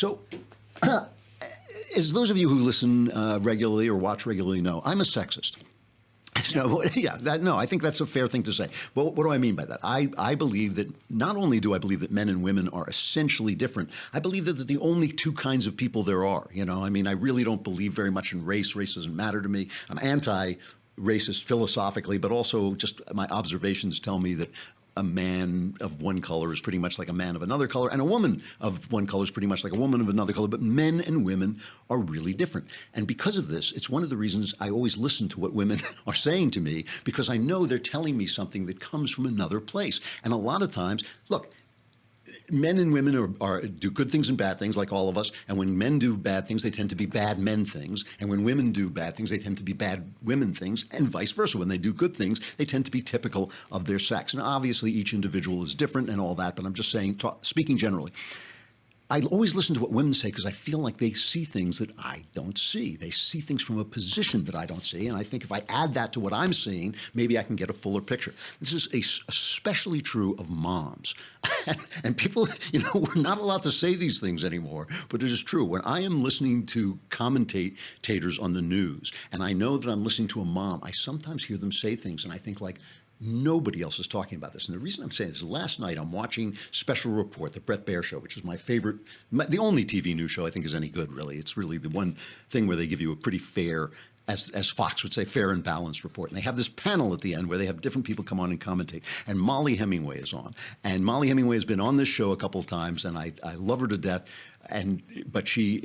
So, as those of you who listen regularly or watch regularly know, I'm a sexist. No, I think that's a fair thing to say. Well, what do I mean by that? I believe that not only do I believe that men and women are essentially different, I believe that they're the only two kinds of people there are. I mean, I really don't believe very much in race. Race doesn't matter to me. I'm anti-racist philosophically, but also just my observations tell me that a man of one color is pretty much like a man of another color, and a woman of one color is pretty much like a woman of another color. But men and women are really different. And because of this, it's one of the reasons I always listen to what women are saying to me, because I know they're telling me something that comes from another place. And a lot of times, look, men and women do good things and bad things like all of us. And when men do bad things, they tend to be bad men things. And when women do bad things, they tend to be bad women things, and vice versa. When they do good things, they tend to be typical of their sex. And obviously, each individual is different and all that. But I'm just saying, speaking generally, I always listen to what women say because I feel like they see things that I don't see. They see things from a position that I don't see. And I think if I add that to what I'm seeing, maybe I can get a fuller picture. This is especially true of moms. And people, we're not allowed to say these things anymore, but it is true. When I am listening to commentators on the news, and I know that I'm listening to a mom, I sometimes hear them say things, and I think like, nobody else is talking about this. And the reason I'm saying this is last night I'm watching Special Report, the Bret Baier Show, which is my favorite, the only TV news show I think is any good, really. It's really the one thing where they give you a pretty fair, as Fox would say, fair and balanced report. And they have this panel at the end where they have different people come on and commentate. And Molly Hemingway is on. And Molly Hemingway has been on this show a couple of times, and I love her to death. But she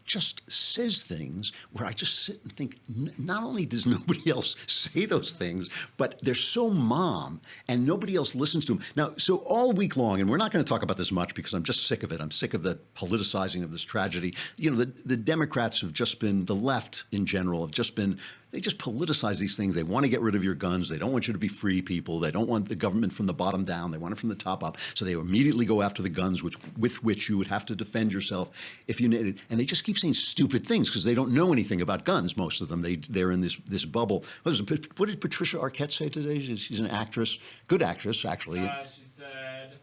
just says things where I just sit and think, not only does nobody else say those things, but they're so mom and nobody else listens to them. Now, so all week long, and we're not going to talk about this much because I'm just sick of it. I'm sick of the politicizing of this tragedy. The Democrats have just been, the left in general have just been, they just politicize these things. They want to get rid of your guns. They don't want you to be free people. They don't want the government from the bottom down. They want it from the top up. So they immediately go after the guns with which you would have to defend yourself if you needed. And they just keep saying stupid things because they don't know anything about guns, most of them. They're in this bubble. What did Patricia Arquette say today? She's an actress, good actress, actually. She said,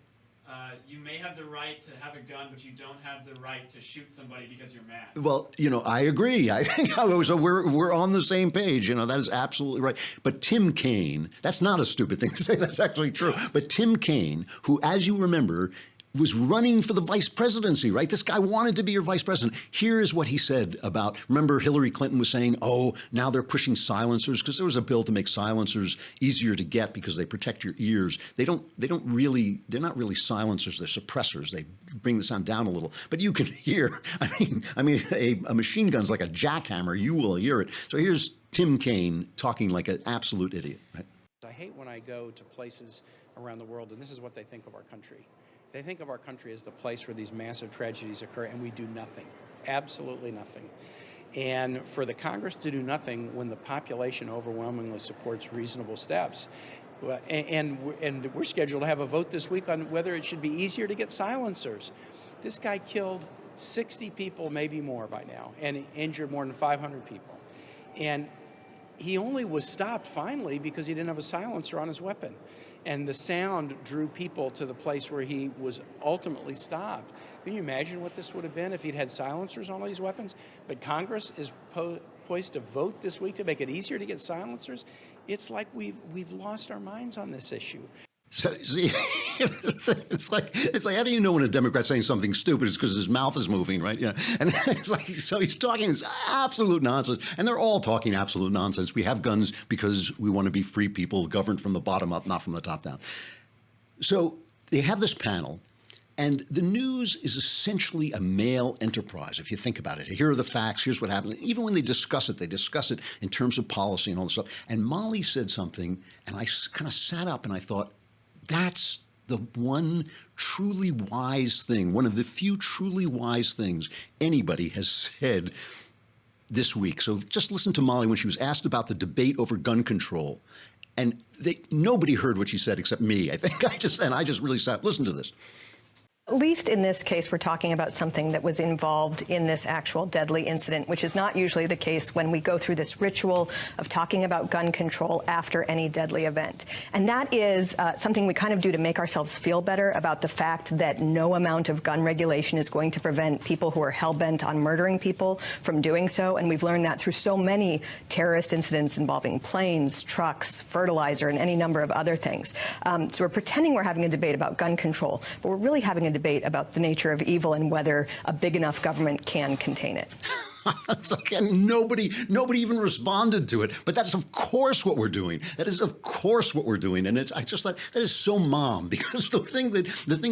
you may have the right to have a gun, but you don't have the right to shoot somebody because you're mad. Well, I agree. I think so. We're on the same page. That is absolutely right. But Tim Kaine, that's not a stupid thing to say. That's actually true. Yeah. But Tim Kaine, who, as you remember, was running for the vice presidency, right? This guy wanted to be your vice president. Here is what he said about, remember Hillary Clinton was saying, oh, now they're pushing silencers, because there was a bill to make silencers easier to get because they protect your ears. They're not really silencers, they're suppressors. They bring the sound down a little. But you can hear, I mean, a machine gun's like a jackhammer, you will hear it. So here's Tim Kaine talking like an absolute idiot, right? I hate when I go to places around the world, and this is what they think of our country. They think of our country as the place where these massive tragedies occur, and we do nothing, absolutely nothing. And for the Congress to do nothing when the population overwhelmingly supports reasonable steps, and we're scheduled to have a vote this week on whether it should be easier to get silencers. This guy killed 60 people, maybe more by now, and injured more than 500 people. And he only was stopped finally because he didn't have a silencer on his weapon. And the sound drew people to the place where he was ultimately stopped. Can you imagine what this would have been if he'd had silencers on all these weapons? But Congress is poised to vote this week to make it easier to get silencers. It's like we've lost our minds on this issue. So, see, it's like, how do you know when a Democrat's saying something stupid? It's because his mouth is moving, right? Yeah. And it's like, so he's talking this absolute nonsense. And they're all talking absolute nonsense. We have guns because we want to be free people, governed from the bottom up, not from the top down. So they have this panel, and the news is essentially a male enterprise, if you think about it. Here are the facts. Here's what happens. Even when they discuss it in terms of policy and all this stuff. And Molly said something, and I kind of sat up and I thought, that's the one truly wise thing, one of the few truly wise things anybody has said this week. So just listen to Molly when she was asked about the debate over gun control. And nobody heard what she said except me, I think. I just really sat. Listen to this. At least in this case, we're talking about something that was involved in this actual deadly incident, which is not usually the case when we go through this ritual of talking about gun control after any deadly event. And that is something we kind of do to make ourselves feel better about the fact that no amount of gun regulation is going to prevent people who are hell-bent on murdering people from doing so. And we've learned that through so many terrorist incidents involving planes, trucks, fertilizer, and any number of other things. So we're pretending we're having a debate about gun control, but we're really having a debate about the nature of evil and whether a big enough government can contain it. It's like, and nobody even responded to it. But that's of course what we're doing. That is of course what we're doing. And I just thought that is so mom, because the thing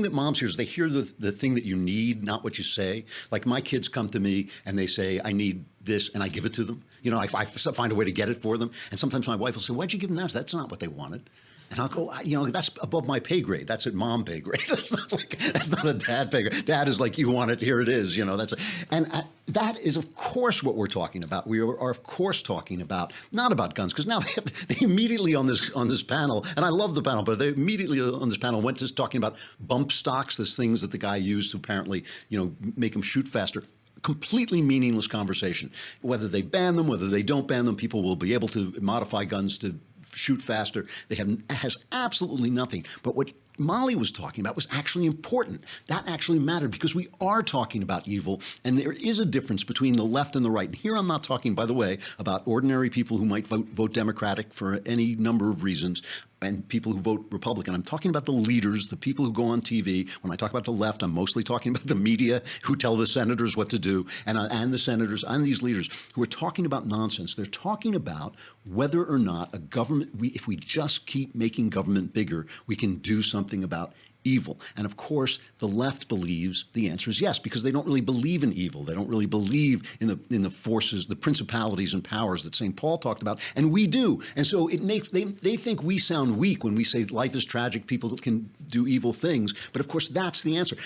that moms hear is they hear the thing that you need, not what you say. Like my kids come to me and they say, I need this, and I give it to them. You know, I find a way to get it for them. And sometimes my wife will say, why'd you give them that? That's not what they wanted. And I'll go, you know, that's above my pay grade. That's at mom pay grade. That's not a dad pay grade. Dad is like, you want it, here it is. You know, that is of course what we're talking about. We are of course talking about not about guns, because now they immediately on this panel, and I love the panel, but they immediately on this panel went to talking about bump stocks, these things that the guy used to apparently, you know, make him shoot faster. Completely meaningless conversation. Whether they ban them, whether they don't ban them, people will be able to modify guns to shoot faster. Has absolutely nothing. But what Molly was talking about was actually important. That actually mattered, because we are talking about evil, and there is a difference between the left and the right. And here I'm not talking, by the way, about ordinary people who might vote Democratic for any number of reasons, and people who vote Republican. I'm talking about the leaders, the people who go on TV. When I talk about the left, I'm mostly talking about the media who tell the senators what to do, and the senators and these leaders who are talking about nonsense. They're talking about whether or not a government, if we just keep making government bigger, we can do something about evil. And of course, the left believes the answer is yes, because they don't really believe in evil. They don't really believe in the forces, the principalities and powers that St. Paul talked about, and we do. And so it makes they think we sound weak when we say life is tragic, people can do evil things. But of course, that's the answer.